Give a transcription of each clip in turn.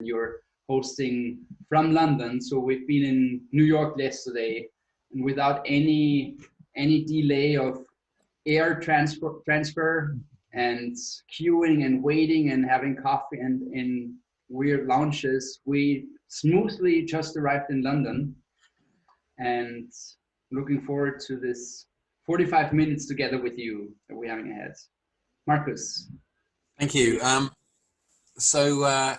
you're hosting from London. So we've been in New York yesterday, and without any delay of air transfer and queuing and waiting and having coffee and in weird lounges, we smoothly just arrived in London, and looking forward to this 45 minutes together with you that we're having ahead. Marcus. Thank you. So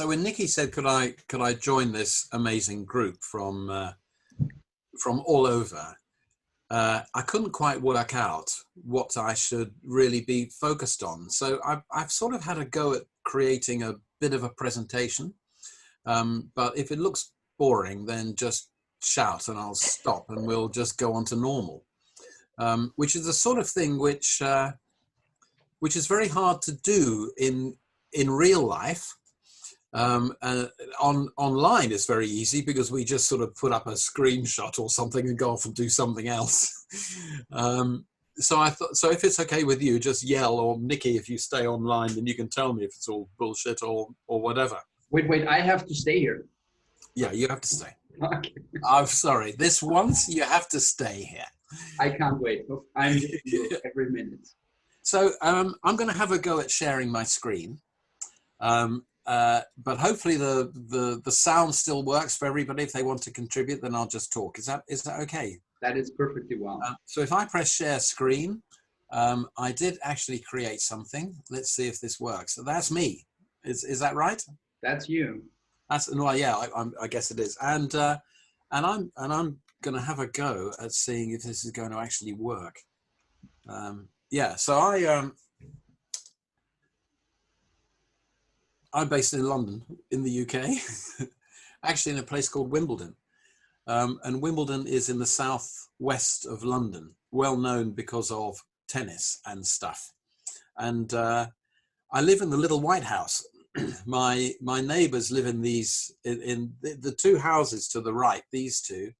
when Nikki said, could I join this amazing group from all over, I couldn't quite work out what I should really be focused on. So I've sort of had a go at creating a bit of a presentation, but if it looks boring, then just shout and I'll stop and we'll just go on to normal, which is the sort of thing which is very hard to do in real life. Online is very easy because we just sort of put up a screenshot or something and go off and do something else. So I thought, so if it's okay with you, just yell, or Nikki, if you stay online, then you can tell me if it's all bullshit or whatever. Wait, I have to stay here. Yeah, you have to stay. Okay. I'm sorry. This once you have to stay here. I can't wait. I'm every minute. So I'm going to have a go at sharing my screen. But hopefully the sound still works for everybody. If they want to contribute, then I'll just talk. Is that okay? That is perfectly well. So if I press share screen, I did actually create something. Let's see if this works. So that's me. Is that right? That's you. That's, well, yeah, I guess it is. And I'm going to have a go at seeing if this is going to actually work. Yeah. So I'm based in London, in the UK, actually in a place called Wimbledon. And Wimbledon is in the southwest of London, well known because of tennis and stuff. And I live in the Little White House. My neighbors live in the two houses to the right. These two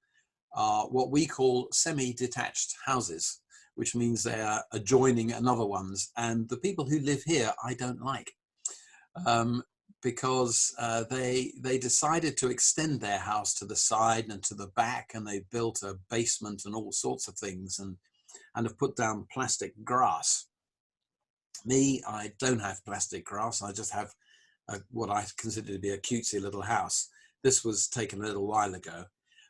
are what we call semi-detached houses, which means they are adjoining another ones. And the people who live here, I don't like. Because they decided to extend their house to the side and to the back, and they built a basement and all sorts of things, and have put down plastic grass. Me, I don't have plastic grass. I just have what I consider to be a cutesy little house. This was taken a little while ago,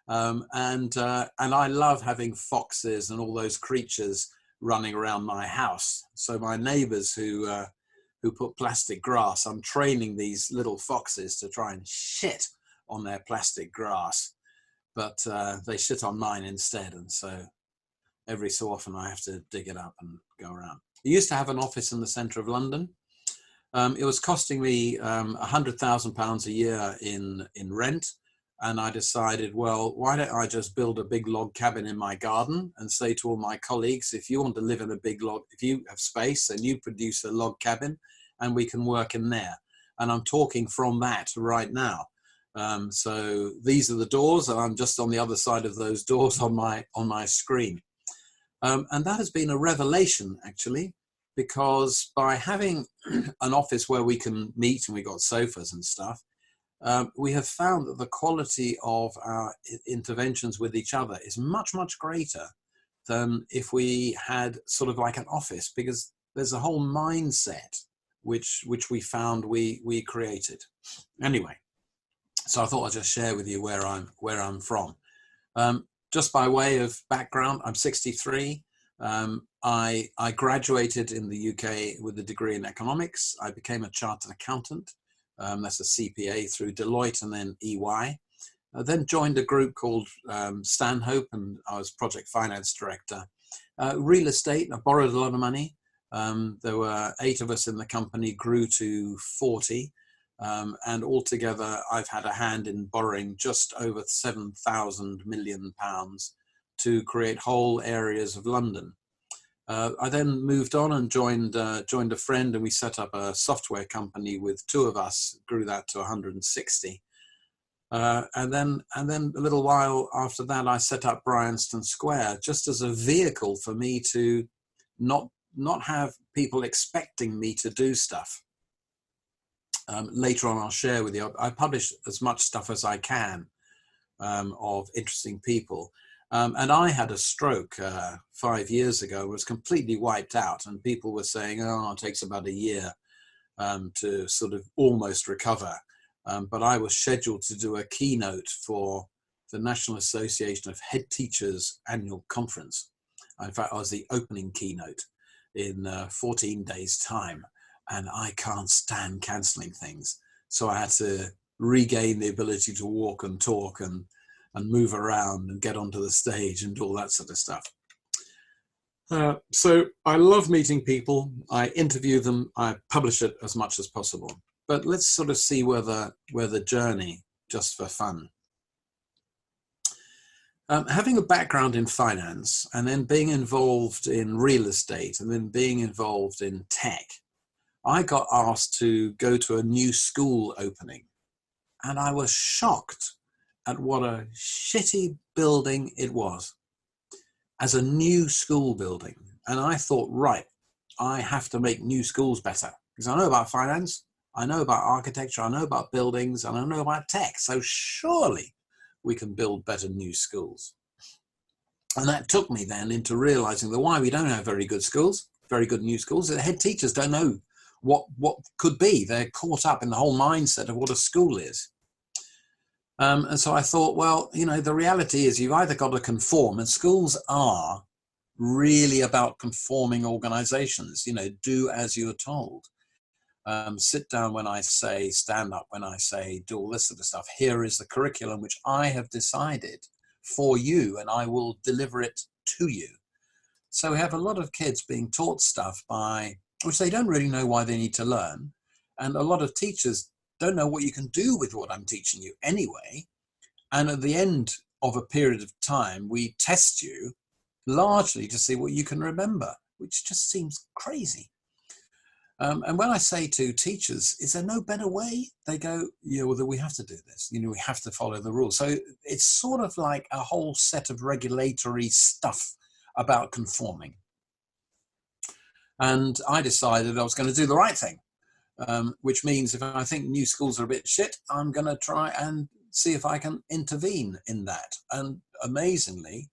and I love having foxes and all those creatures running around my house. So my neighbors who put plastic grass, I'm training these little foxes to try and shit on their plastic grass, but they shit on mine instead. And so every so often I have to dig it up and go around. I used to have an office in the centre of London. It was costing me £100,000 a year in rent. And I decided, well, why don't I just build a big log cabin in my garden and say to all my colleagues, if you want to live in a big log, if you have space and you produce a log cabin, and we can work in there. And I'm talking from that right now. So these are the doors, and I'm just on the other side of those doors on my screen. And that has been a revelation, actually, because by having an office where we can meet and we've got sofas and stuff, we have found that the quality of our interventions with each other is much, much greater than if we had sort of like an office, because there's a whole mindset which we found we created. Anyway, so I thought I'd just share with you where I'm from. Just by way of background, I'm 63. I graduated in the UK with a degree in economics. I became a chartered accountant. That's a CPA through Deloitte and then EY. I then joined a group called Stanhope, and I was project finance director. Real estate, I borrowed a lot of money. There were 8 of us in the company, grew to 40. And altogether, I've had a hand in borrowing just over £7,000 million to create whole areas of London. I then moved on and joined a friend, and we set up a software company with 2 of us, grew that to 160. And then a little while after that, I set up Bryanston Square just as a vehicle for me to not have people expecting me to do stuff. later on I'll share with you. I publish as much stuff as I can of interesting people. And I had a stroke 5 years ago, was completely wiped out, and people were saying, oh, it takes about a year to sort of almost recover. But I was scheduled to do a keynote for the National Association of Head Teachers annual conference. In fact, I was the opening keynote in 14 days' time, and I can't stand cancelling things. So I had to regain the ability to walk and talk and move around and get onto the stage and do all that sort of stuff. So I love meeting people. I interview them. I publish it as much as possible. But let's sort of see where the journey, just for fun. Having a background in finance, and then being involved in real estate, and then being involved in tech, I got asked to go to a new school opening. And I was shocked at what a shitty building it was as a new school building. And I thought, right, I have to make new schools better, because I know about finance, I know about architecture, I know about buildings, and I know about tech. So surely we can build better new schools. And that took me then into realizing that why we don't have very good schools, very good new schools, the head teachers don't know what could be. They're caught up in the whole mindset of what a school is. And so I thought, well, you know, the reality is you've either got to conform, and schools are really about conforming organizations, you know, do as you're told. Sit down when I say, stand up when I say, do all this sort of stuff. Here is the curriculum which I have decided for you, and I will deliver it to you. So we have a lot of kids being taught stuff which they don't really know why they need to learn. And a lot of teachers don't know what you can do with what I'm teaching you anyway. And at the end of a period of time, we test you largely to see what you can remember, which just seems crazy. And when I say to teachers, is there no better way? They go, yeah, well, we have to do this. You know, we have to follow the rules. So it's sort of like a whole set of regulatory stuff about conforming. And I decided I was going to do the right thing, which means if I think new schools are a bit shit, I'm going to try and see if I can intervene in that. And amazingly,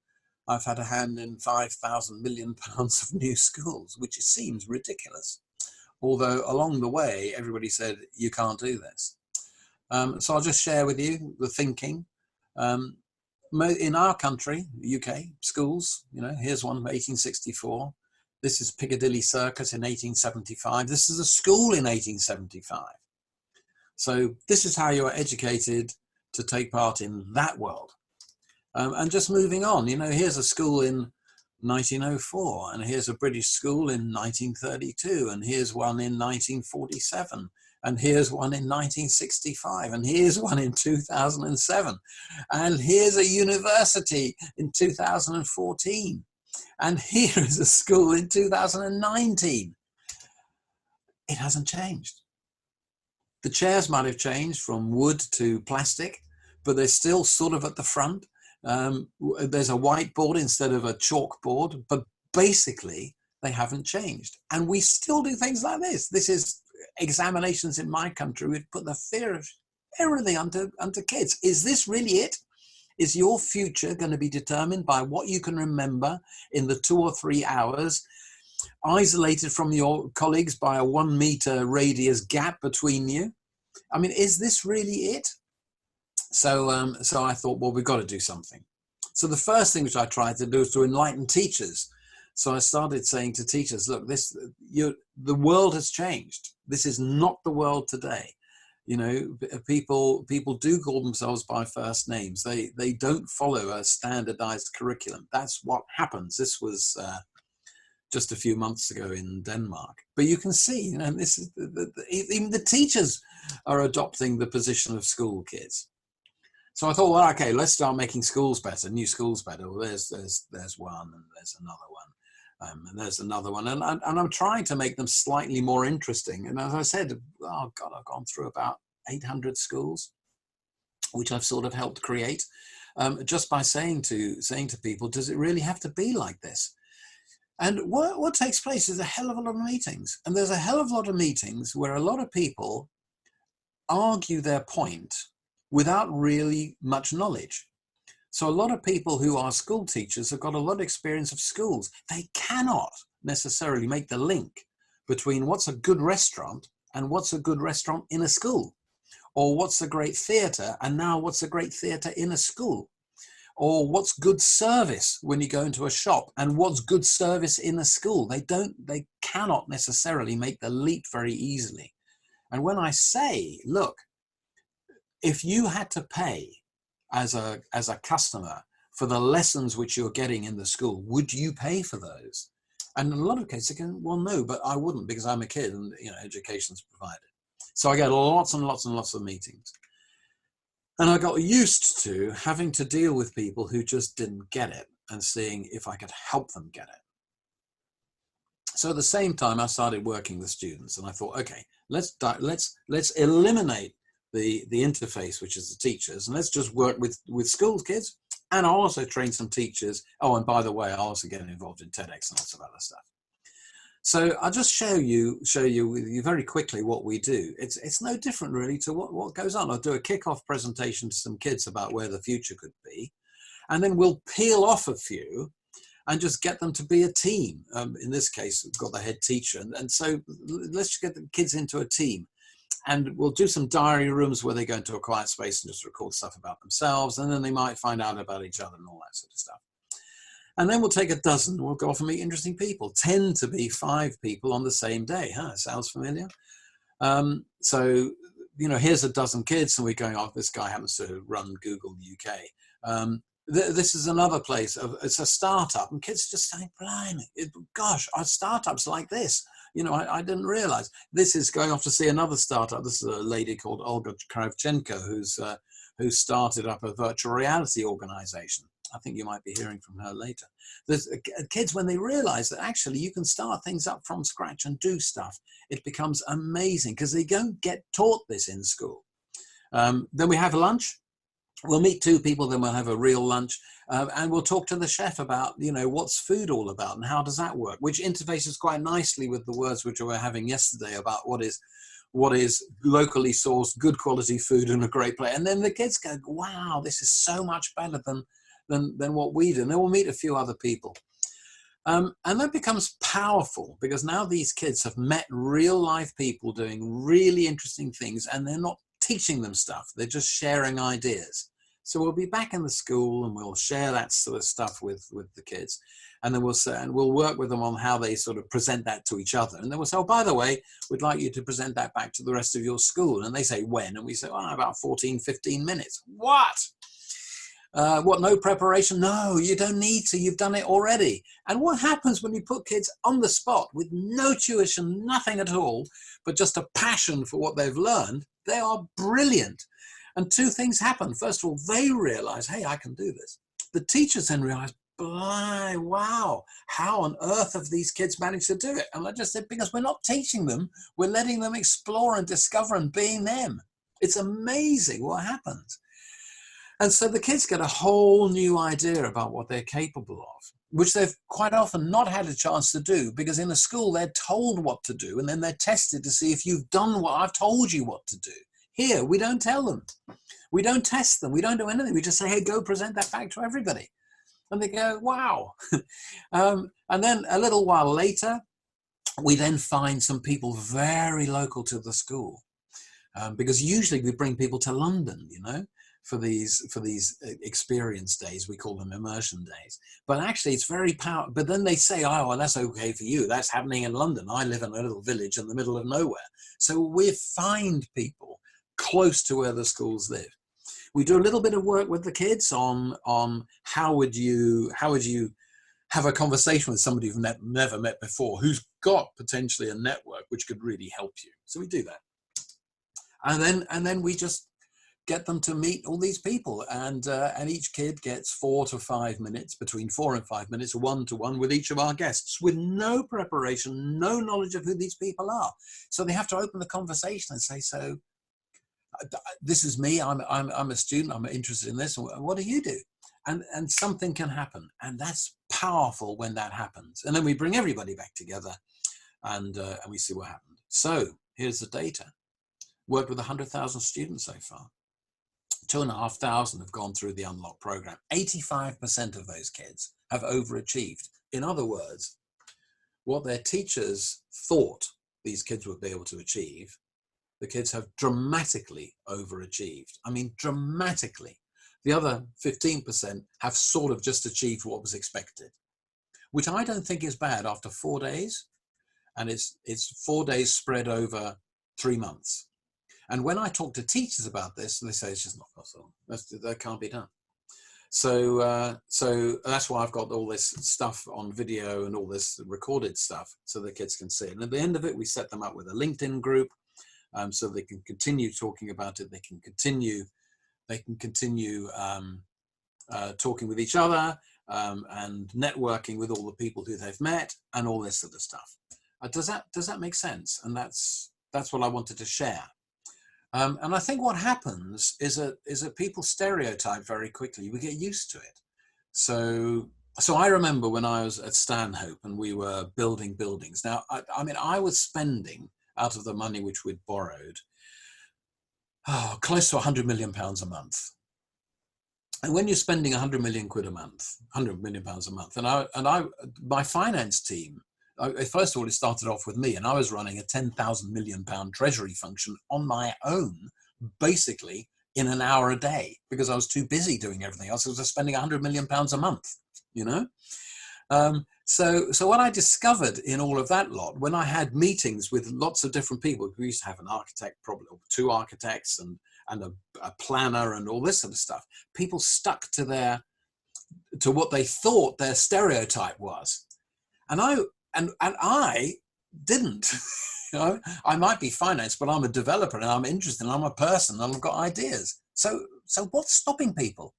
I've had a hand in £5,000 million of new schools, which seems ridiculous. Although along the way, everybody said, you can't do this. So I'll just share with you the thinking. In our country, UK, schools, you know, here's one from 1864. This is Piccadilly Circus in 1875. This is a school in 1875. So this is how you are educated to take part in that world. And just moving on, you know, here's a school in 1904, and here's a British school in 1932, and here's one in 1947, and here's one in 1965, and here's one in 2007, and here's a university in 2014, and here is a school in 2019. It hasn't changed. The chairs might have changed from wood to plastic, but they're still sort of at the front. There's a whiteboard instead of a chalkboard, but basically they haven't changed. And we still do things like this. This is examinations in my country. We've put the fear of everything onto kids. Is this really it? Is your future going to be determined by what you can remember in the 2 or 3 hours, isolated from your colleagues by a 1 meter radius gap between you? I mean, is this really it? So I thought, well, we've got to do something. So the first thing which I tried to do was to enlighten teachers. So I started saying to teachers, look, the world has changed. This is not the world today. You know, people do call themselves by first names. They don't follow a standardized curriculum. That's what happens. This was just a few months ago in Denmark. But you can see, you know, this is even the teachers are adopting the position of school kids. So I thought, well, okay, let's start making schools better, new schools better. Well, there's one, and there's another one, and there's another one, and I'm trying to make them slightly more interesting. And as I said, oh God, I've gone through about 800 schools, which I've sort of helped create, just by saying to people, does it really have to be like this? And what takes place is a hell of a lot of meetings, and there's a hell of a lot of meetings where a lot of people argue their point without really much knowledge. So a lot of people who are school teachers have got a lot of experience of schools. They cannot necessarily make the link between what's a good restaurant and what's a good restaurant in a school, or what's a great theatre and now what's a great theatre in a school, or what's good service when you go into a shop and what's good service in a school. They cannot necessarily make the leap very easily. And when I say, look, if you had to pay as a customer for the lessons which you're getting in the school, would you pay for those? And in a lot of cases, they go, well, no, but I wouldn't, because I'm a kid and, you know, education's provided. So I get lots and lots and lots of meetings. And I got used to having to deal with people who just didn't get it and seeing if I could help them get it. So at the same time, I started working with students, and I thought, okay, let's eliminate the interface, which is the teachers, and let's just work with school kids. And I'll also train some teachers. Oh, and by the way, I'll also get involved in TEDx and lots of other stuff. So I'll just show you very quickly what we do. It's no different really to what goes on. I'll do a kickoff presentation to some kids about where the future could be, and then we'll peel off a few and just get them to be a team. In this case, we've got the head teacher, and so let's just get the kids into a team. And we'll do some diary rooms where they go into a quiet space and just record stuff about themselves, and then they might find out about each other and all that sort of stuff. And then we'll take a dozen, we'll go off and meet interesting people. Tend to be 5 people on the same day. Huh? Sounds familiar? So, you know, here's a dozen kids, and we're going, oh, this guy happens to run Google UK. This is another place. It's a startup, and kids just saying, blimey, gosh, our startups like this. You know, I didn't realize. This is going off to see another startup. This is a lady called Olga Kravchenko, who started up a virtual reality organization. I think you might be hearing from her later. There's kids, when they realize that actually you can start things up from scratch and do stuff, it becomes amazing, because they don't get taught this in school. Then we have lunch. We'll meet 2 people, then we'll have a real lunch, and we'll talk to the chef about, you know, what's food all about and how does that work, which interfaces quite nicely with the words which we were having yesterday about what is locally sourced, good quality food in a great place. And then the kids go, wow, this is so much better than what we do. And then we'll meet a few other people. And that becomes powerful, because now these kids have met real life people doing really interesting things, and they're not teaching them stuff. They're just sharing ideas. So we'll be back in the school and we'll share that sort of stuff with the kids. And then we'll work with them on how they sort of present that to each other. And then we'll say, oh, by the way, we'd like you to present that back to the rest of your school. And they say, when? And we say, oh, about 14, 15 minutes. What? No preparation? No, you don't need to. You've done it already. And what happens when you put kids on the spot with no tuition, nothing at all, but just a passion for what they've learned? They are brilliant. And 2 things happen. First of all, they realize, hey, I can do this. The teachers then realize, wow, how on earth have these kids managed to do it? And I just said, because we're not teaching them, we're letting them explore and discover and being them. It's amazing what happens. And so the kids get a whole new idea about what they're capable of, which they've quite often not had a chance to do, because in a school they're told what to do and then they're tested to see if you've done what I've told you what to do. Here, we don't tell them. We don't test them. We don't do anything. We just say, hey, go present that back to everybody. And they go, wow. And then a little while later, we then find some people very local to the school, because usually we bring people to London, you know, for these experience days. We call them immersion days. But actually it's very powerful. But then they say, oh, well, that's okay for you. That's happening in London. I live in a little village in the middle of nowhere. So we find people close to where the schools live. We do a little bit of work with the kids on how would you have a conversation with somebody you've never met before, who's got potentially a network which could really help you. So we do that. And then we just get them to meet all these people, and each kid gets 4 to 5 minutes, between 4 and 5 minutes, one-to-one with each of our guests, with no preparation, no knowledge of who these people are. So they have to open the conversation and say, so this is me, I'm a student, I'm interested in this, what do you do? And something can happen, and that's powerful when that happens. And then we bring everybody back together, and we see what happened. So here's the data. worked with 100,000 students so far. 2,500 have gone through the Unlock program. 85% of those kids have overachieved. In other words, what their teachers thought these kids would be able to achieve, the kids have dramatically overachieved. I mean, dramatically. The other 15% have sort of just achieved what was expected, which I don't think is bad after 4 days. And it's 4 days spread over 3 months. And when I talk to teachers about this, they say it's just not possible. That can't be done. So that's why I've got all this stuff on video and all this recorded stuff so the kids can see it. And at the end of it, we set them up with a LinkedIn group so they can continue talking about it. They can continue talking with each other and networking with all the people who they've met and all this sort of stuff. Does that make sense? And that's what I wanted to share. And I think what happens is that people stereotype very quickly. We get used to it. So I remember when I was at Stanhope and we were building buildings. Now, I mean, I was spending out of the money which we'd borrowed, close to £100 million a month. And when you're spending 100 million quid a month, 100 million pounds a month, my finance team, first of all, it started off with me, and I was running a 10,000 million pound treasury function on my own, basically in an hour a day, because I was too busy doing everything else. I was just spending 100 million pounds a month, you know? So what I discovered in all of that lot, when I had meetings with lots of different people, we used to have an architect, probably 2 architects and a planner and all this sort of stuff, people stuck to what they thought their stereotype was. And I didn't. You know, I might be finance, but I'm a developer and I'm interested and I'm a person and I've got ideas. So what's stopping people?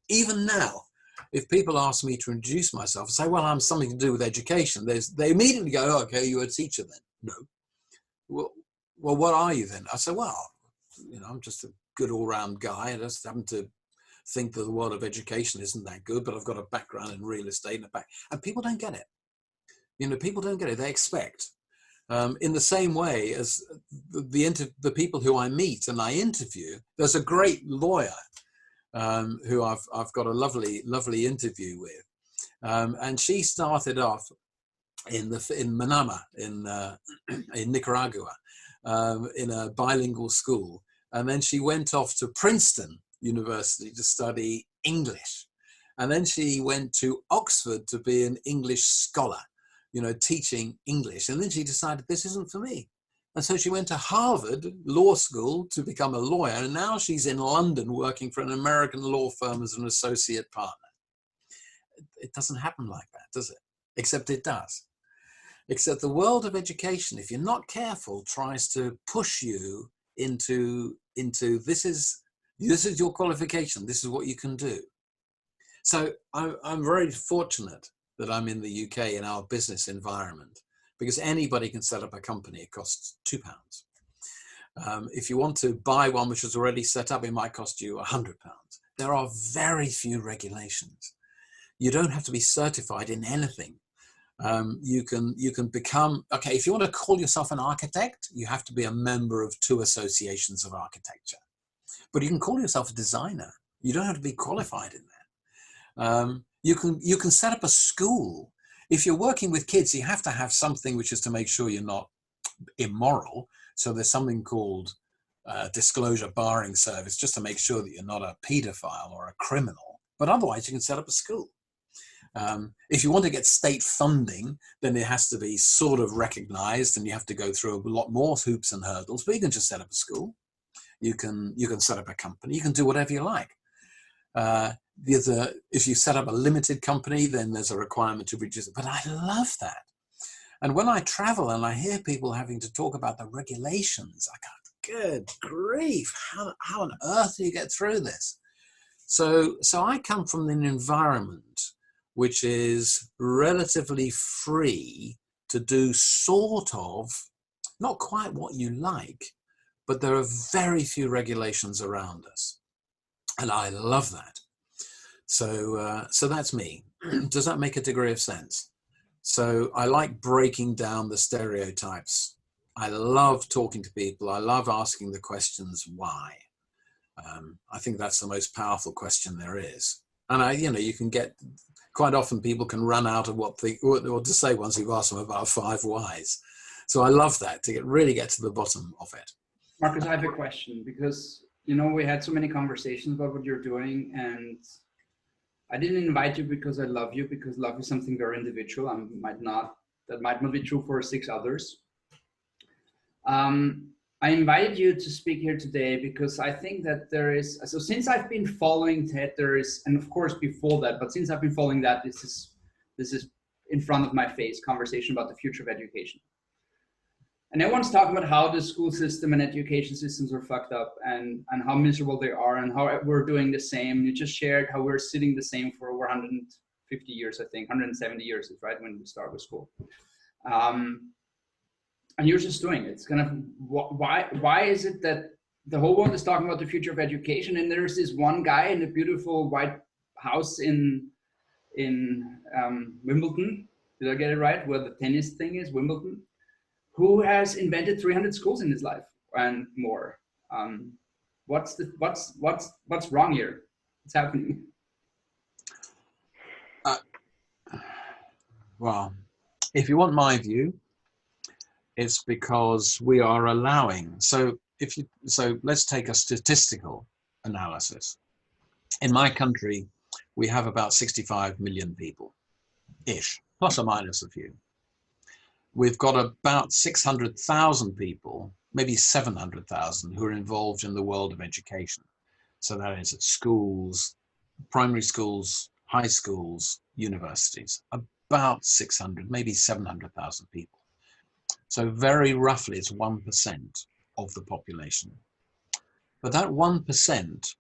Even now, if people ask me to introduce myself and say, well, I'm something to do with education, they immediately go, oh, okay, you're a teacher then. No. Well, what are you then? I say, well, you know, I'm just a good all-round guy. I just happen to think that the world of education isn't that good, but I've got a background in real estate and people don't get it. You know, people don't get it. They expect. In the same way as the people who I meet and I interview, there's a great lawyer who I've got a lovely interview with, and she started off in Manama in Nicaragua in a bilingual school, and then she went off to Princeton University to study English, and then she went to Oxford to be an English scholar, you know, teaching English. And then she decided this isn't for me. And so she went to Harvard Law School to become a lawyer. And now she's in London working for an American law firm as an associate partner. It doesn't happen like that, does it? Except it does. Except the world of education, if you're not careful, tries to push you into this is your qualification. This is what you can do. So I'm very fortunate that I'm in the UK in our business environment, because anybody can set up a company. It costs £2. If you want to buy one which is already set up, it might cost you £100. There are very few regulations. You don't have to be certified in anything. You can become, okay, if you want to call yourself an architect, you have to be a member of 2 associations of architecture. But you can call yourself a designer. You don't have to be qualified in that. You can set up a school. If you're working with kids, you have to have something which is to make sure you're not immoral. So there's something called disclosure barring service, just to make sure that you're not a paedophile or a criminal. But otherwise, you can set up a school. If you want to get state funding, then it has to be sort of recognized, and you have to go through a lot more hoops and hurdles. But you can just set up a school. You can set up a company. You can do whatever you like. If you set up a limited company, then there's a requirement to reduce it. But I love that. And when I travel and I hear people having to talk about the regulations, I go, good grief, how on earth do you get through this? So I come from an environment which is relatively free to do sort of, not quite what you like, but there are very few regulations around us. And I love that. So that's me. Does that make a degree of sense? So I like breaking down the stereotypes I love talking to people. I love asking the questions, why? I think that's the most powerful question there is. And you can get, quite often people can run out of what to say once you've asked them about 5 whys. So I love that, to really get to the bottom of it. Marcus, I have a question, because, we had so many conversations about what you're doing, and I didn't invite you because I love you, because love is something very individual. That might not be true for 6 others. I invited you to speak here today because I think that so since I've been following TED, and of course before that, but since I've been following that, this is in front of my face, conversation about the future of education. And everyone's talking about how the school system and education systems are fucked up, and how miserable they are, and how we're doing the same. You just shared how we're sitting the same for over 150 years, I think, 170 years is right when we start with school. And you're just doing it. It's kind of, why is it that the whole world is talking about the future of education, and there's this one guy in a beautiful white house in Wimbledon, did I get it right, where the tennis thing is, Wimbledon, who has invented 300 schools in his life and more? What's wrong here? What's happening? Well, if you want my view, it's because we are allowing. So let's take a statistical analysis. In my country, we have about 65 million people-ish, plus or minus a few. We've got about 600,000 people, maybe 700,000, who are involved in the world of education. So that is at schools, primary schools, high schools, universities, about 600, maybe 700,000 people. So very roughly, it's 1% of the population. But that 1%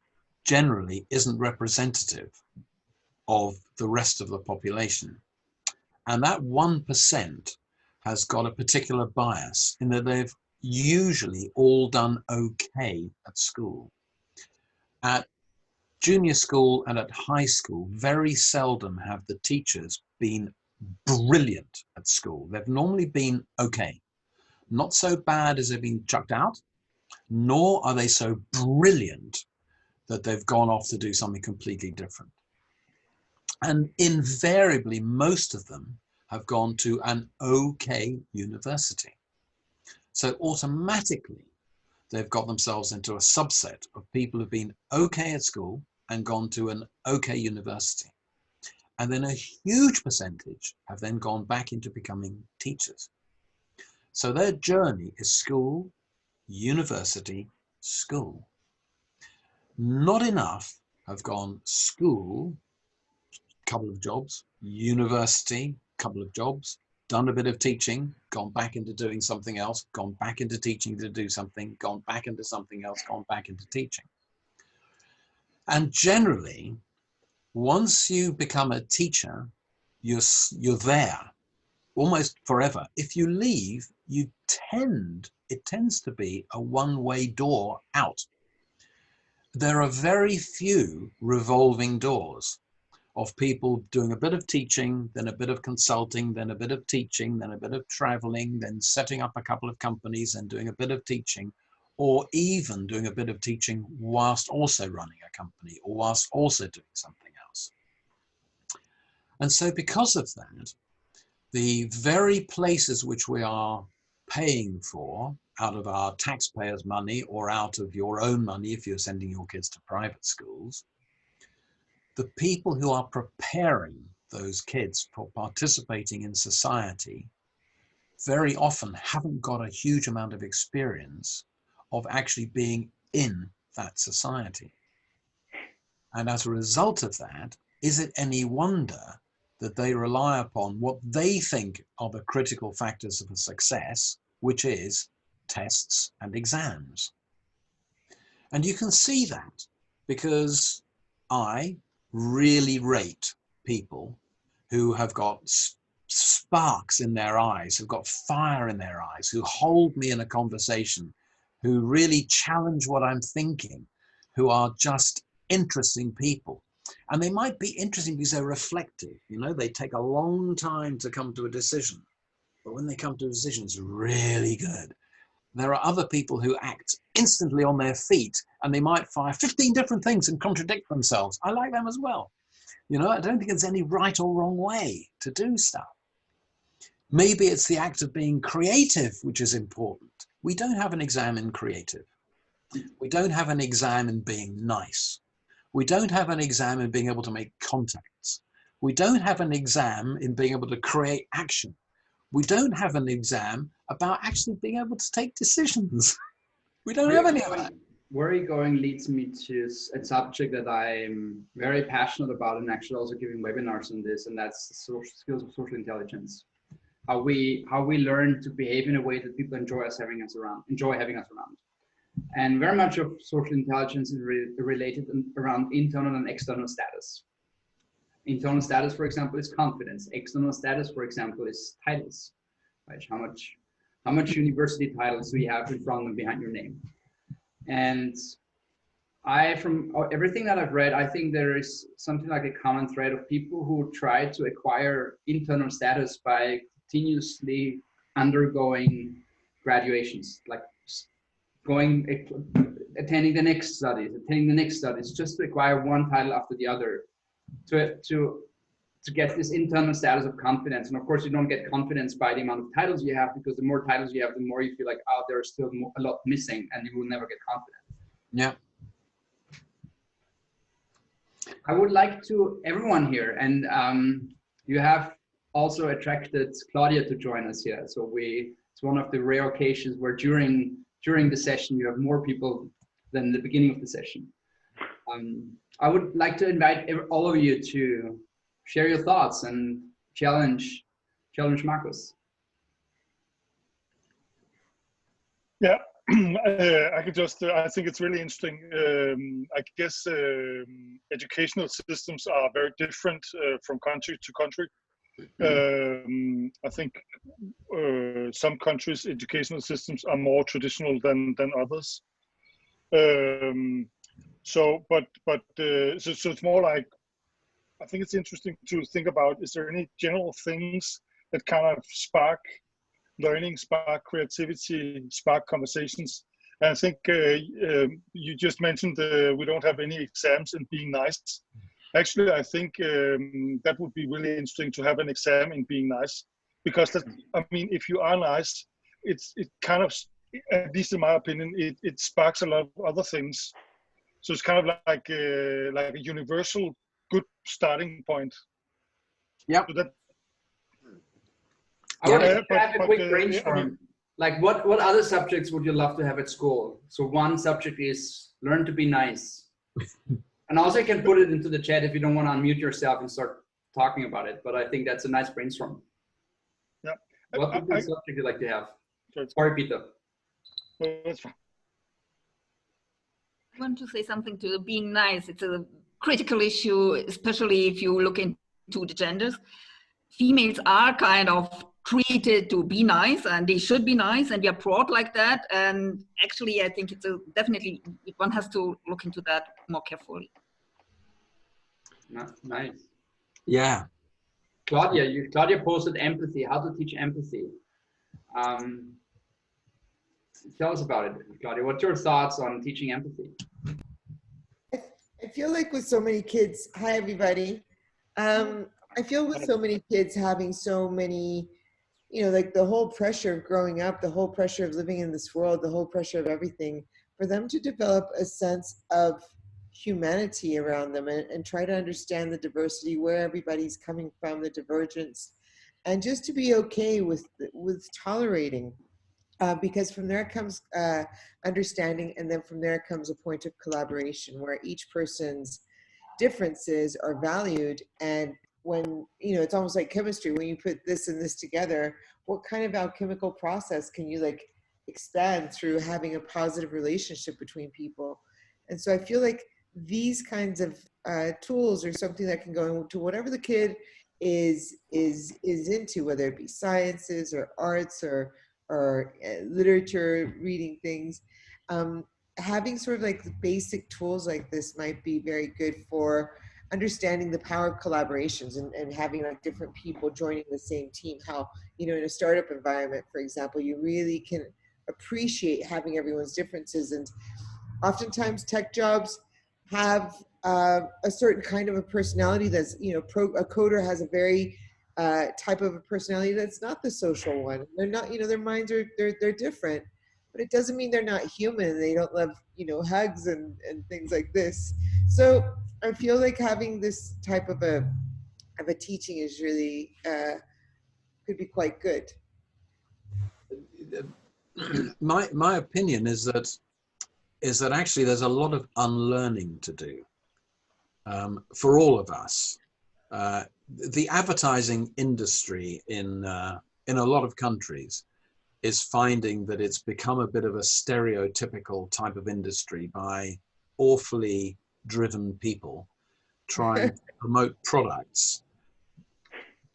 generally isn't representative of the rest of the population. And that 1% has got a particular bias in that they've usually all done okay at school. At junior school and at high school, very seldom have the teachers been brilliant at school. They've normally been okay. Not so bad as they've been chucked out, nor are they so brilliant that they've gone off to do something completely different. And invariably, most of them have gone to an okay university. So automatically, they've got themselves into a subset of people who've been okay at school and gone to an okay university. And then a huge percentage have then gone back into becoming teachers. So their journey is school, university, school. Not enough have gone school, couple of jobs, university, couple of jobs, done a bit of teaching, gone back into doing something else, gone back into teaching to do something, gone back into something else, gone back into teaching. And generally, once you become a teacher, you're there almost forever. If you leave, it tends to be a one-way door out. There are very few revolving doors of people doing a bit of teaching, then a bit of consulting, then a bit of teaching, then a bit of traveling, then setting up a couple of companies and doing a bit of teaching, or even doing a bit of teaching whilst also running a company or whilst also doing something else. And so because of that, the very places which we are paying for out of our taxpayers' money or out of your own money if you're sending your kids to private schools, the people who are preparing those kids for participating in society very often haven't got a huge amount of experience of actually being in that society. And as a result of that, is it any wonder that they rely upon what they think are the critical factors of a success, which is tests and exams? And you can see that because I really rate people who have got sparks in their eyes, who've got fire in their eyes, who hold me in a conversation, who really challenge what I'm thinking, who are just interesting people. And they might be interesting because they're reflective. They take a long time to come to a decision, but when they come to a decision, it's really good. There are other people who act instantly on their feet, and they might fire 15 different things and contradict themselves. I like them as well. You know, I don't think there's any right or wrong way to do stuff. Maybe it's the act of being creative, which is important. We don't have an exam in creative. We don't have an exam in being nice. We don't have an exam in being able to make contacts. We don't have an exam in being able to create action. We don't have an exam about actually being able to take decisions. We don't have any of that. Where you're going leads me to a subject that I'm very passionate about, and actually also giving webinars on this, and that's the social skills of social intelligence. How we learn to behave in a way that people enjoy having us around. And very much of social intelligence is related around internal and external status. Internal status, for example, is confidence. External status, for example, is titles. Right? How much university titles do you have in front and behind your name? And from everything that I've read, I think there is something like a common thread of people who try to acquire internal status by continuously undergoing graduations, like attending the next studies, just to acquire one title after the other, to get this internal status of confidence. And of course, you don't get confidence by the amount of titles you have, because the more titles you have, the more you feel like, oh, there's still a lot missing, and you will never get confident. Yeah. I would like to everyone here, and you have also attracted Claudia to join us here. So it's one of the rare occasions where during the session you have more people than the beginning of the session. I would like to invite all of you to share your thoughts and challenge Marcus. Yeah, I could just, I think it's really interesting. I guess educational systems are very different from country to country. I think some countries' educational systems are more traditional than others. So it's more like, I think it's interesting to think about, is there any general things that kind of spark learning, spark creativity, spark conversations? And I think you just mentioned we don't have any exams in being nice. Actually, I think that would be really interesting to have an exam in being nice, because I mean, if you are nice, it kind of, at least in my opinion, it sparks a lot of other things. So it's kind of like a universal good starting point. Yeah. So I would like to have a quick brainstorm. Like, what other subjects would you love to have at school? So one subject is learn to be nice. And also you can put it into the chat if you don't want to unmute yourself and start talking about it. But I think that's a nice brainstorm. Yeah. What would be the subject you'd like to have? Sorry, Peter. That's fine. I want to say something to being nice. It's a critical issue, especially if you look into the genders. Females are kind of treated to be nice, and they should be nice, and we are brought like that. And actually, I think it's definitely, one has to look into that more carefully. Nice. Yeah. Claudia posted empathy, how to teach empathy. Tell us about it, Claudia. What's your thoughts on teaching empathy? I feel like with so many kids, hi everybody. I feel with so many kids having so many, like the whole pressure of growing up, the whole pressure of living in this world, the whole pressure of everything, for them to develop a sense of humanity around them and try to understand the diversity, where everybody's coming from, the divergence, and just to be okay with tolerating. Because from there comes understanding, and then from there comes a point of collaboration where each person's differences are valued. And when, it's almost like chemistry, when you put this and this together, what kind of alchemical process can you like expand through having a positive relationship between people? And so I feel like these kinds of tools are something that can go into whatever the kid is into, whether it be sciences or arts or literature, reading things. Having sort of like the basic tools like this might be very good for understanding the power of collaborations and having like different people joining the same team. How, in a startup environment, for example, you really can appreciate having everyone's differences. And oftentimes tech jobs have a certain kind of a personality that's, you know, a coder has a very type of a personality that's not the social one. They're not, you know, their minds are, they're different, but it doesn't mean they're not human. They don't love, you know, hugs and things like this. So I feel like having this type of a teaching is really, could be quite good. My opinion is that actually there's a lot of unlearning to do for all of us. The advertising industry in a lot of countries is finding that it's become a bit of a stereotypical type of industry by awfully driven people trying to promote products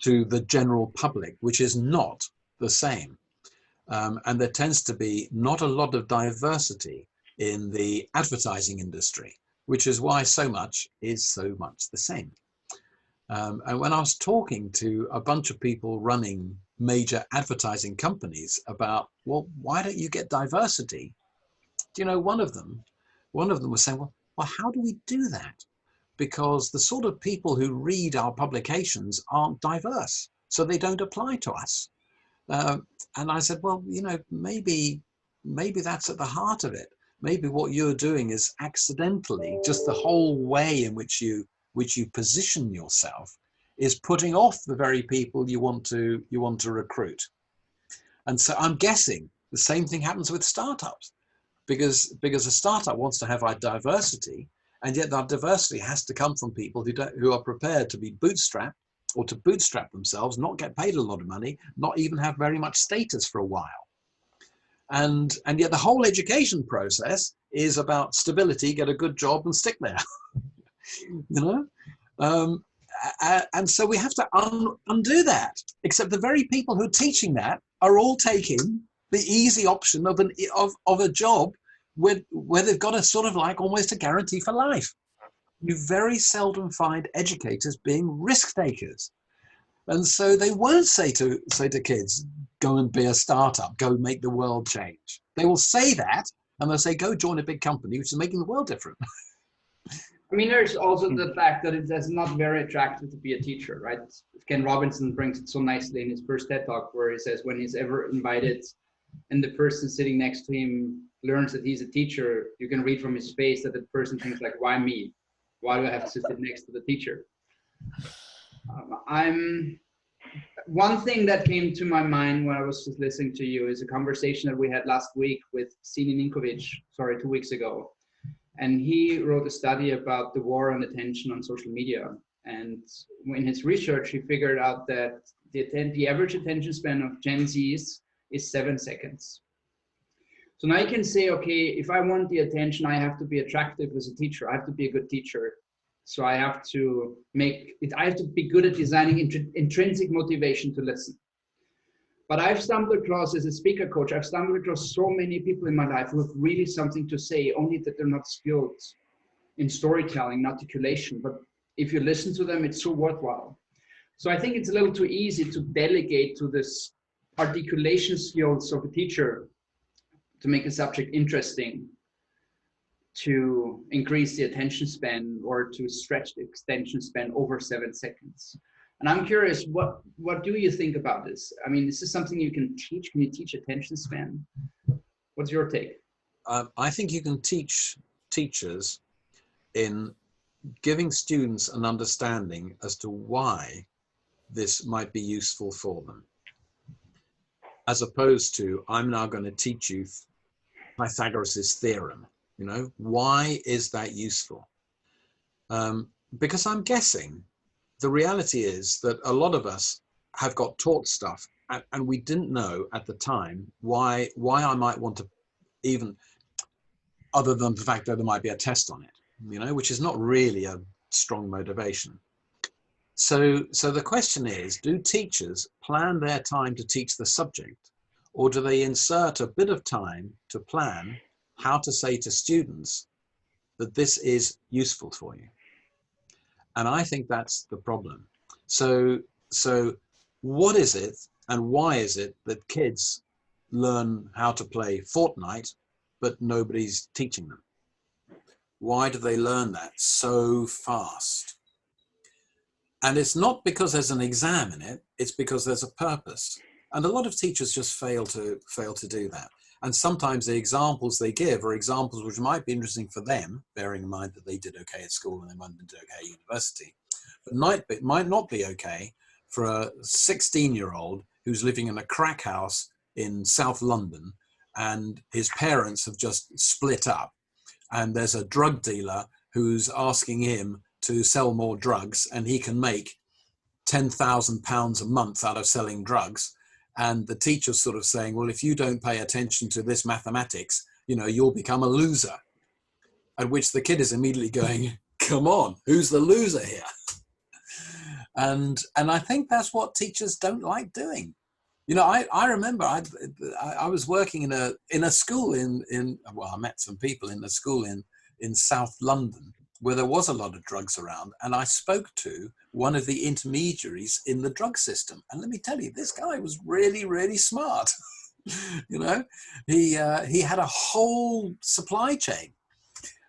to the general public, which is not the same. And there tends to be not a lot of diversity in the advertising industry, which is why so much is so much the same. And when I was talking to a bunch of people running major advertising companies about, well, why don't you get diversity? Do you know, one of them was saying, well, how do we do that? Because the sort of people who read our publications aren't diverse, so they don't apply to us. And I said, well, you know, maybe that's at the heart of it. Maybe what you're doing is accidentally, just the whole way in which you position yourself is putting off the very people you want to recruit. And so I'm guessing the same thing happens with startups, because a startup wants to have a diversity, and yet that diversity has to come from people who are prepared to be bootstrapped, or to bootstrap themselves, not get paid a lot of money, not even have very much status for a while. And yet the whole education process is about stability, get a good job and stick there. You know? And so we have to undo that, except the very people who are teaching that are all taking the easy option of a job where they've got a sort of like almost a guarantee for life. You very seldom find educators being risk takers. And so they won't say to kids, go and be a startup, go make the world change. They will say that, and they'll say, go join a big company, which is making the world different. I mean, there's also the fact that it is not very attractive to be a teacher, right? Ken Robinson brings it so nicely in his first TED Talk, where he says when he's ever invited and the person sitting next to him learns that he's a teacher, you can read from his face that the person thinks like, why me? Why do I have to sit next to the teacher? One thing that came to my mind when I was just listening to you is a conversation that we had last week with Sini Ninkovic, 2 weeks ago. And he wrote a study about the war on attention on social media. And in his research, he figured out that the average attention span of Gen Zs is 7 seconds. So now you can say, okay, if I want the attention, I have to be attractive as a teacher. I have to be a good teacher. So I have to be good at designing intrinsic motivation to listen. But I've stumbled across, as a speaker coach, I've stumbled across so many people in my life who have really something to say, only that they're not skilled in storytelling, articulation. But if you listen to them, it's so worthwhile. So I think it's a little too easy to delegate to this articulation skills of a teacher to make a subject interesting, to increase the attention span, or to stretch the attention span over 7 seconds. And I'm curious, what do you think about this? I mean, is this something you can teach? Can you teach attention span? What's your take? I think you can teach teachers in giving students an understanding as to why this might be useful for them, as opposed to, I'm now going to teach you Pythagoras's theorem. You know, why is that useful? Because I'm guessing the reality is that a lot of us have got taught stuff and we didn't know at the time why I might want to, even other than the fact that there might be a test on it, you know, which is not really a strong motivation. So the question is, do teachers plan their time to teach the subject, or do they insert a bit of time to plan how to say to students that this is useful for you? And I think that's the problem. So what is it and why is it that kids learn how to play Fortnite, but nobody's teaching them? Why do they learn that so fast? And it's not because there's an exam in it, it's because there's a purpose. And a lot of teachers just fail to do that. And sometimes the examples they give are examples which might be interesting for them, bearing in mind that they did okay at school and they might have did okay at university, but might not be okay for a 16-year-old who's living in a crack house in South London and his parents have just split up. And there's a drug dealer who's asking him to sell more drugs, and he can make £10,000 a month out of selling drugs. And the teacher's sort of saying, well, if you don't pay attention to this mathematics, you know, you'll become a loser. At which the kid is immediately going, come on, who's the loser here? And I think that's what teachers don't like doing. You know, I remember I was working in a school well, I met some people in a school in South London where there was a lot of drugs around, and I spoke to one of the intermediaries in the drug system. And let me tell you, this guy was really, really smart. You know, he had a whole supply chain.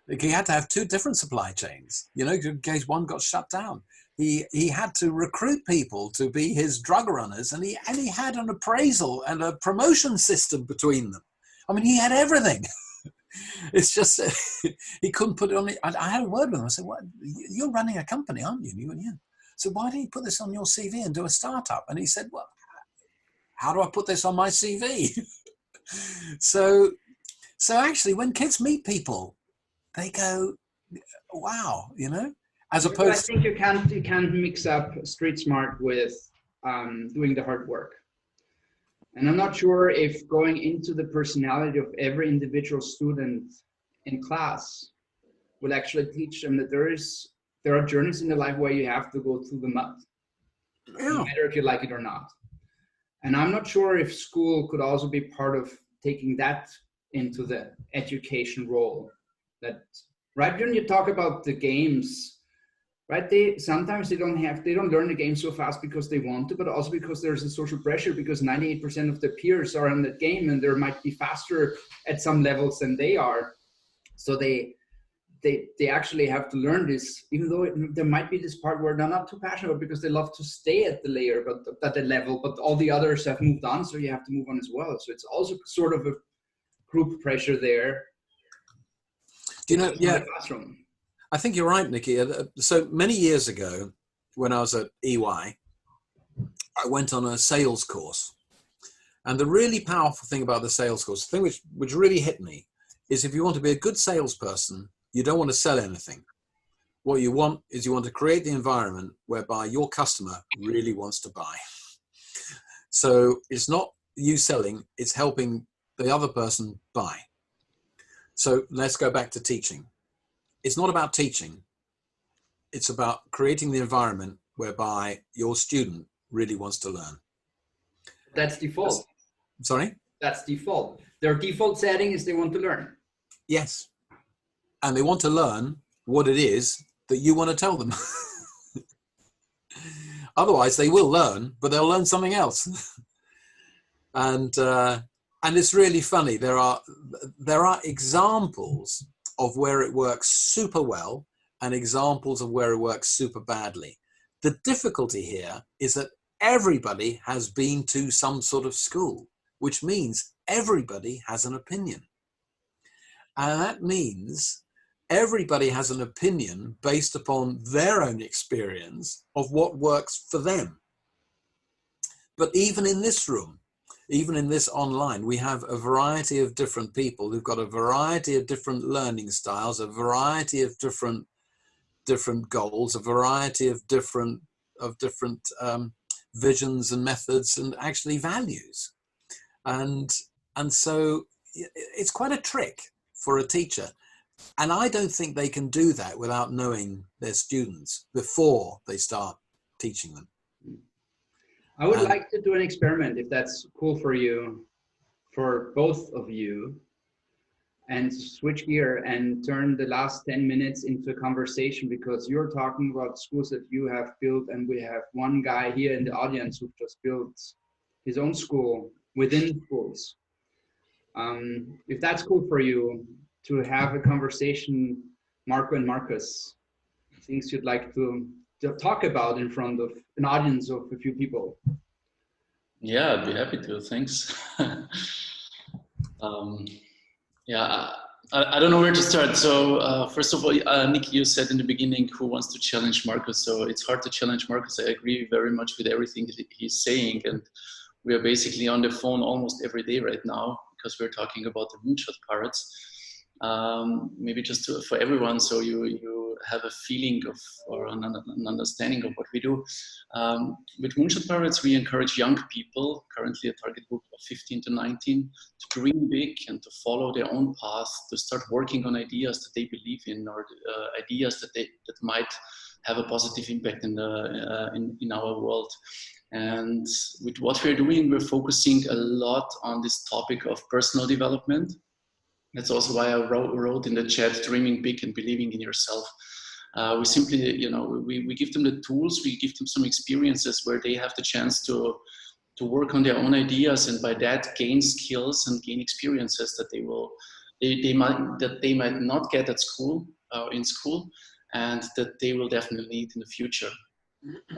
Like, he had to have 2 different supply chains, you know, in case one got shut down. He had to recruit people to be his drug runners, and he had an appraisal and a promotion system between them. I mean, he had everything. It's just he couldn't put it on. I had a word with him. I said, "What? You're running a company, aren't you?" And he went, "Yeah." So why don't you put this on your CV and do a startup? And he said, "Well, how do I put this on my CV?" So actually, when kids meet people, they go, "Wow," you know. As opposed, I think you can't mix up street smart with doing the hard work. And I'm not sure if going into the personality of every individual student in class will actually teach them that there are journeys in the life where you have to go through the mud, no matter if you like it or not. And I'm not sure if school could also be part of taking that into the education role. That right when you talk about the games, right? Sometimes they don't learn the game so fast because they want to, but also because there's a social pressure, because 98% of their peers are in that game and they might be faster at some levels than they are. So they actually have to learn this, even though there might be this part where they're not too passionate about, because they love to stay at the layer, but at the level, but all the others have moved on, so you have to move on as well. So it's also sort of a group pressure there. Do you know? Yeah. I think you're right, Nikki. So many years ago, when I was at EY, I went on a sales course. And the really powerful thing about the sales course, the thing which really hit me, is if you want to be a good salesperson, you don't want to sell anything. What you want is you want to create the environment whereby your customer really wants to buy. So it's not you selling, it's helping the other person buy. So let's go back to teaching. It's not about teaching. It's about creating the environment whereby your student really wants to learn. That's default. Sorry? That's default. Their default setting is they want to learn. Yes. And they want to learn what it is that you want to tell them. Otherwise, they will learn, but they'll learn something else. And it's really funny. There are examples of where it works super well and examples of where it works super badly. The difficulty here is that everybody has been to some sort of school, which means everybody has an opinion. And that means everybody has an opinion based upon their own experience of what works for them. But even in this room, even in this online, we have a variety of different people who've got a variety of different learning styles, a variety of different goals, a variety of different visions and methods and actually values. And so it's quite a trick for a teacher. And I don't think they can do that without knowing their students before they start teaching them. I would like to do an experiment, if that's cool for you, for both of you, and switch gear and turn the last 10 minutes into a conversation, because you're talking about schools that you have built, and we have one guy here in the audience who just built his own school within schools. If that's cool for you, to have a conversation, Marco and Marcus, things you'd like to talk about in front of an audience of a few people. Yeah, I'd be happy to. Thanks. Yeah, I don't know where to start. So first of all, Nick, you said in the beginning, who wants to challenge Marcus? So it's hard to challenge Marcus. I agree very much with everything that he's saying. And we are basically on the phone almost every day right now because we're talking about the moonshot pirates. Maybe just for everyone, so you have a feeling of or an understanding of what we do. With Moonshot Pirates, we encourage young people, currently a target group of 15 to 19, to dream big and to follow their own path, to start working on ideas that they believe in, or ideas that might have a positive impact in our world. And with what we're doing, we're focusing a lot on this topic of personal development. That's also why I wrote in the chat, dreaming big and believing in yourself. We simply, we give them the tools, we give them some experiences where they have the chance to work on their own ideas, and by that gain skills and gain experiences that they might not get at school, in school, and that they will definitely need in the future.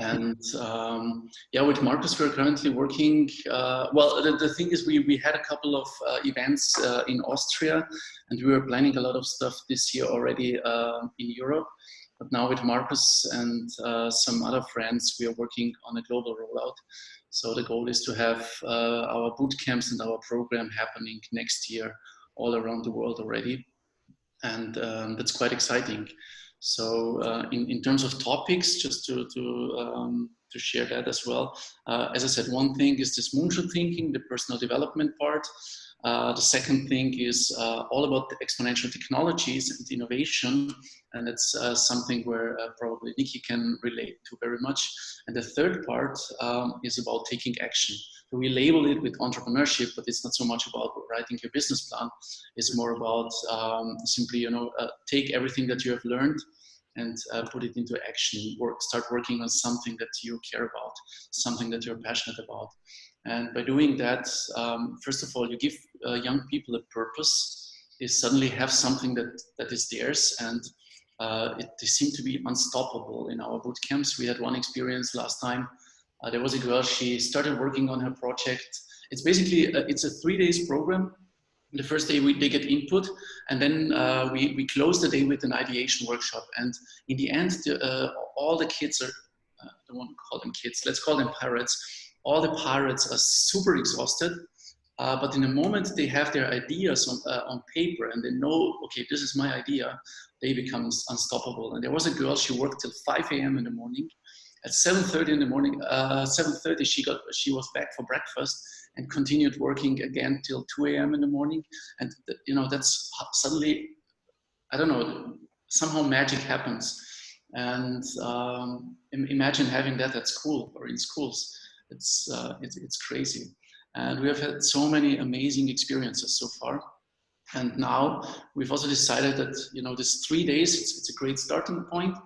And yeah, with Marcus, we're currently working. Well, the thing is, we had a couple of events in Austria, and we were planning a lot of stuff this year already in Europe. But now with Marcus and some other friends, we are working on a global rollout. So the goal is to have our boot camps and our program happening next year all around the world already. And that's quite exciting. So in terms of topics, just to share that as well, as I said, one thing is this moonshot thinking, the personal development part. The second thing is all about the exponential technologies and innovation, and it's something where probably Nikki can relate to very much. And the third part is about taking action. So we label it with entrepreneurship, but it's not so much about writing your business plan. It's more about simply, take everything that you have learned and put it into action. Start working on something that you care about, something that you're passionate about. And by doing that, first of all, you give young people a purpose. They suddenly have something that is theirs, and they seem to be unstoppable in our boot camps. We had one experience last time. There was a girl, she started working on her project. It's basically, it's a 3 days program. The first day they get input, and then we close the day with an ideation workshop. And in the end, all the kids are, I don't want to call them kids, let's call them pirates. All the pirates are super exhausted, but in the moment they have their ideas on paper and they know, okay, this is my idea, they become unstoppable. And there was a girl, she worked till 5 a.m. in the morning. At 7:30 in the morning, 7:30 she was back for breakfast and continued working again till 2 a.m. in the morning. And that's suddenly, I don't know, somehow magic happens. And imagine having that at school or in schools. It's crazy. And we have had so many amazing experiences so far. And now we've also decided that, this 3 days, it's a great starting point,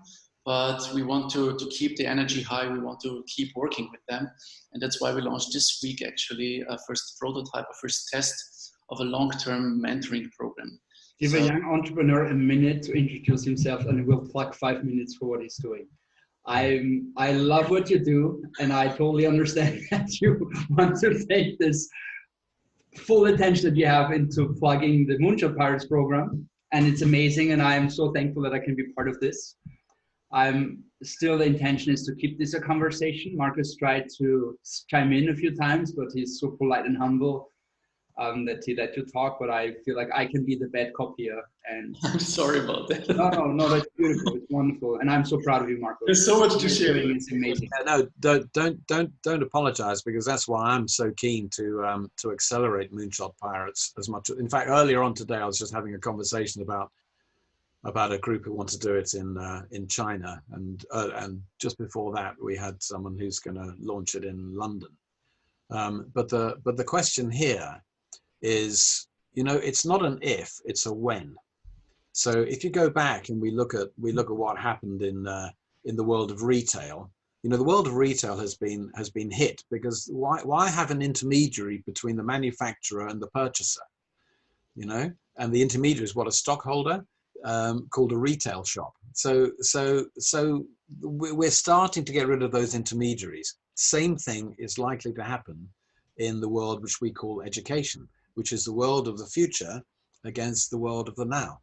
but we want to keep the energy high. We want to keep working with them. And that's why we launched this week, actually, a first prototype, a first test of a long-term mentoring program. Give a young entrepreneur a minute to introduce himself, and we'll plug 5 minutes for what he's doing. I love what you do, and I totally understand that you want to take this full attention that you have into plugging the Moonshot Pirates program, and it's amazing, and I am so thankful that I can be part of this. The intention is to keep this a conversation. Marcus tried to chime in a few times, but he's so polite and humble that he let you talk, but I feel like I can be the bad cop here. And I'm sorry about that. No, that's beautiful. It's wonderful, and I'm so proud of you, Marcus. There's so much to share. It's amazing. No, don't apologize, because that's why I'm so keen to accelerate Moonshot Pirates as much. In fact, earlier on today, I was just having a conversation about a group who want to do it in China, and just before that, we had someone who's going to launch it in London. But the question here is, it's not an if, it's a when. So if you go back and we look at what happened in the world of retail, the world of retail has been hit because why have an intermediary between the manufacturer and the purchaser? you know, and the intermediary is what, a stockholder, called a retail shop. So we're starting to get rid of those intermediaries. Same thing is likely to happen in the world which we call education, which is the world of the future against the world of the now.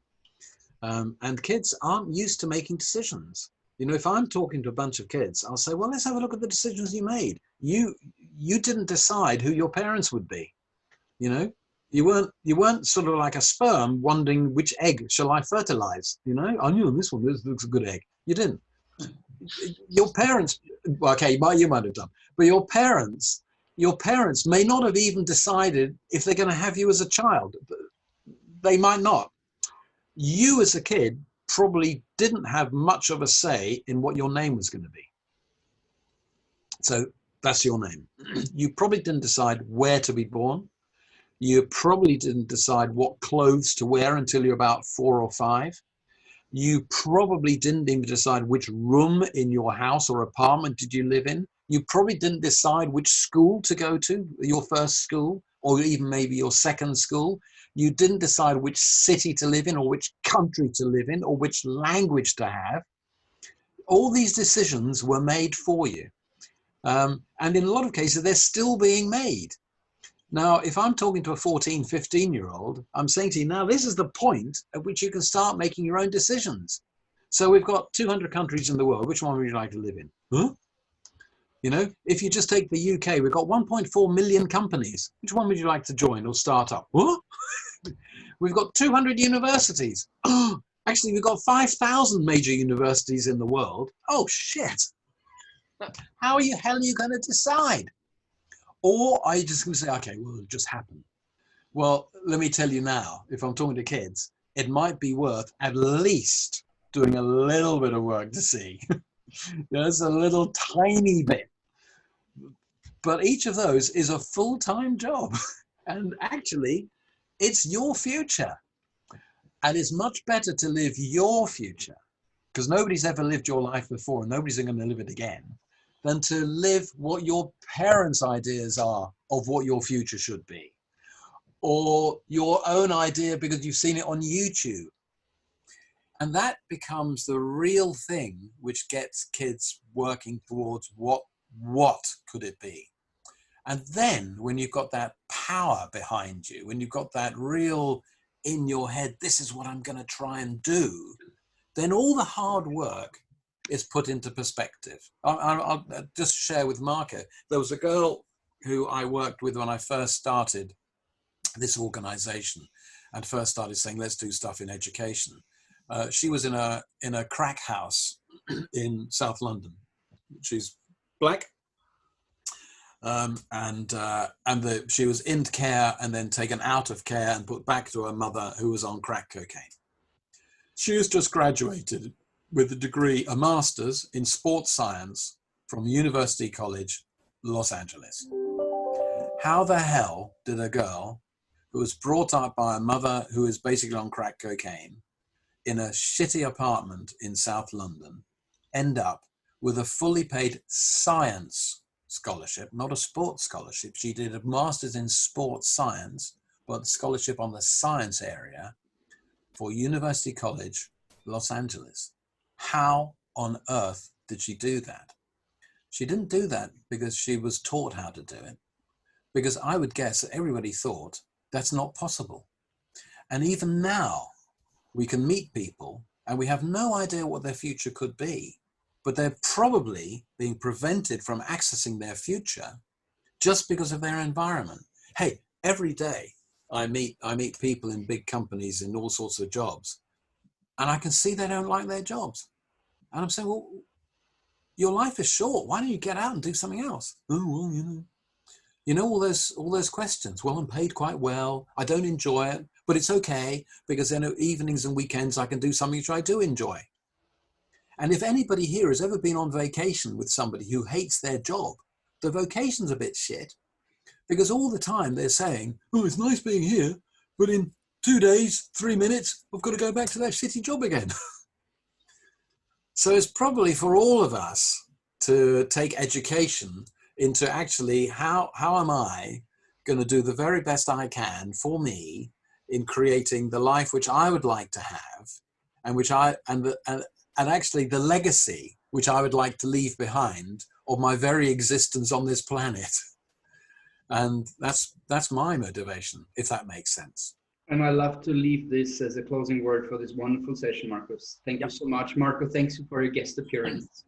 And kids aren't used to making decisions. You know, if I'm talking to a bunch of kids, I'll say, well, let's have a look at the decisions you made. You didn't decide who your parents would be. You know, you weren't sort of like a sperm wondering which egg shall I fertilize. You know, I knew this one, this looks a good egg. You didn't. Your parents, okay, you might have done, but your parents may not have even decided if they're going to have you as a child. They might not. You as a kid probably didn't have much of a say in what your name was going to be. So that's your name. You probably didn't decide where to be born. You probably didn't decide what clothes to wear until you're about 4 or 5. You probably didn't even decide which room in your house or apartment did you live in. You probably didn't decide which school to go to, your first school, or even maybe your second school. You didn't decide which city to live in, or which country to live in, or which language to have. All these decisions were made for you. And in a lot of cases, they're still being made. Now, if I'm talking to a 14, 15-year-old, I'm saying to you, now this is the point at which you can start making your own decisions. So we've got 200 countries in the world. Which one would you like to live in? Huh? You know, if you just take the UK, we've got 1.4 million companies. Which one would you like to join or start up? Huh? We've got 200 universities. Actually, we've got 5,000 major universities in the world. Oh, shit. How the hell are you going to decide? Or are you just going to say, okay, well, it'll just happen? Well, let me tell you now, if I'm talking to kids, it might be worth at least doing a little bit of work to see. There's a little tiny bit. But each of those is a full-time job. And actually, it's your future. And it's much better to live your future, because nobody's ever lived your life before and nobody's going to live it again, than to live what your parents' ideas are of what your future should be, or your own idea because you've seen it on YouTube. And that becomes the real thing which gets kids working towards what could it be. And then when you've got that power behind you, when you've got that real in your head, this is what I'm going to try and do, then all the hard work is put into perspective. I'll just share with Marco. There was a girl who I worked with when I first started this organization and first started saying, let's do stuff in education. She was in a crack house in South London. She's black. She was in care and then taken out of care and put back to her mother, who was on crack cocaine. She has just graduated with a degree, a master's in sports science from University College, Los Angeles. How the hell did a girl who was brought up by a mother who is basically on crack cocaine in a shitty apartment in South London end up with a fully paid science scholarship, not a sports scholarship? She did a master's in sports science, but scholarship on the science area for University College, Los Angeles. How on earth did she do that? She didn't do that because she was taught how to do it, because I would guess that everybody thought that's not possible. And even now, we can meet people and we have no idea what their future could be, but they're probably being prevented from accessing their future just because of their environment. Hey, every day I meet people in big companies in all sorts of jobs, and I can see they don't like their jobs. And I'm saying, well, your life is short. Why don't you get out and do something else? Oh, well, all those questions. Well, I'm paid quite well. I don't enjoy it, but it's okay because then evenings and weekends I can do something which I do enjoy. And if anybody here has ever been on vacation with somebody who hates their job, the vacation's a bit shit, because all the time they're saying, oh, it's nice being here, but in 2 days, 3 minutes, I've got to go back to that shitty job again. So it's probably for all of us to take education into actually how am I going to do the very best I can for me in creating the life which I would like to have, and which and actually the legacy which I would like to leave behind of my very existence on this planet. And that's my motivation, if that makes sense. And I love to leave this as a closing word for this wonderful session, Marcus. Thank you so much. Marco, thanks for your guest appearance.